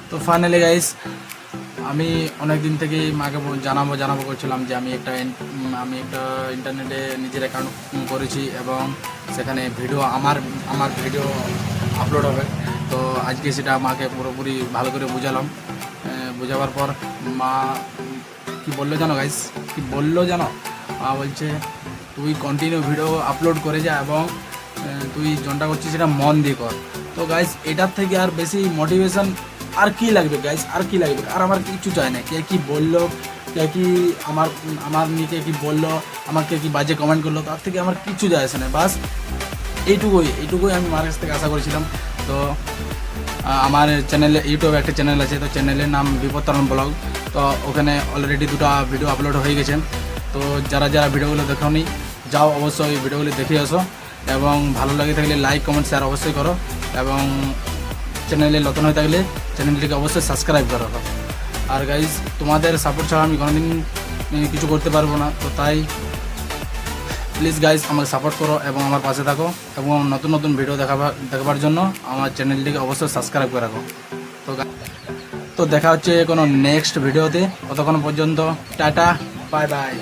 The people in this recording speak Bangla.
তো ফাইনালি গাইস, আমি অনেক দিন থেকেই মাকে জানাবো করছিলাম যে আমি একটা ইন্টারনেটে নিজের অ্যাকাউন্ট করেছি এবং সেখানে ভিডিও আমার ভিডিও আপলোড হবে। তো আজকে সেটা মাকে পুরোপুরি ভালো করে বুঝালাম। বোঝাবার পর মা কি বললো জানো গাইস, মা বলছে তুই কন্টিনিউ ভিডিও আপলোড করে যা এবং তুই যেটা করছিস সেটা মন দিয়ে কর। তো গাইস, এটার থেকে আর বেশি মোটিভেশন আর কি লাগবে গাইস, আর আমার কিছু চাই না। কে কি বললো, কে কি আমার নিয়ে কে কি বললো, আমাকে কি বাজে কমেন্ট করলো, তার থেকে আমার কিছু যায় আসে না। বাস এইটুকুই আমি মার কাছ থেকে আশা করেছিলাম। তো আমার চ্যানেলে ইউটিউবে একটা চ্যানেল আছে, তো চ্যানেলের নাম বিপত্তারণ ব্লগ। তো ওখানে অলরেডি 2টা ভিডিও আপলোড হয়ে গেছে। তো যারা ভিডিওগুলো দেখোনি, যাও অবশ্যই ভিডিওগুলো দেখে আসো এবং ভালো লাগে থাকলে লাইক কমেন্ট শেয়ার অবশ্যই করো এবং চ্যানেলে নতুন হয়ে থাকলে চ্যানেলটিকে অবশ্যই সাবস্ক্রাইব করো। আর গাইজ, তোমাদের সাপোর্ট ছাড়া আমি কোনোদিন কিছু করতে পারবো না। তো তাই প্লিজ গাইজ আমাকে সাপোর্ট করো এবং আমার পাশে থাকো এবং নতুন ভিডিও দেখাবার জন্য আমার চ্যানেলটিকে অবশ্যই সাবস্ক্রাইব করে রাখো। তো দেখা হচ্ছে কোনো নেক্সট ভিডিওতে। ততক্ষণ পর্যন্ত টাটা, বাই বাই।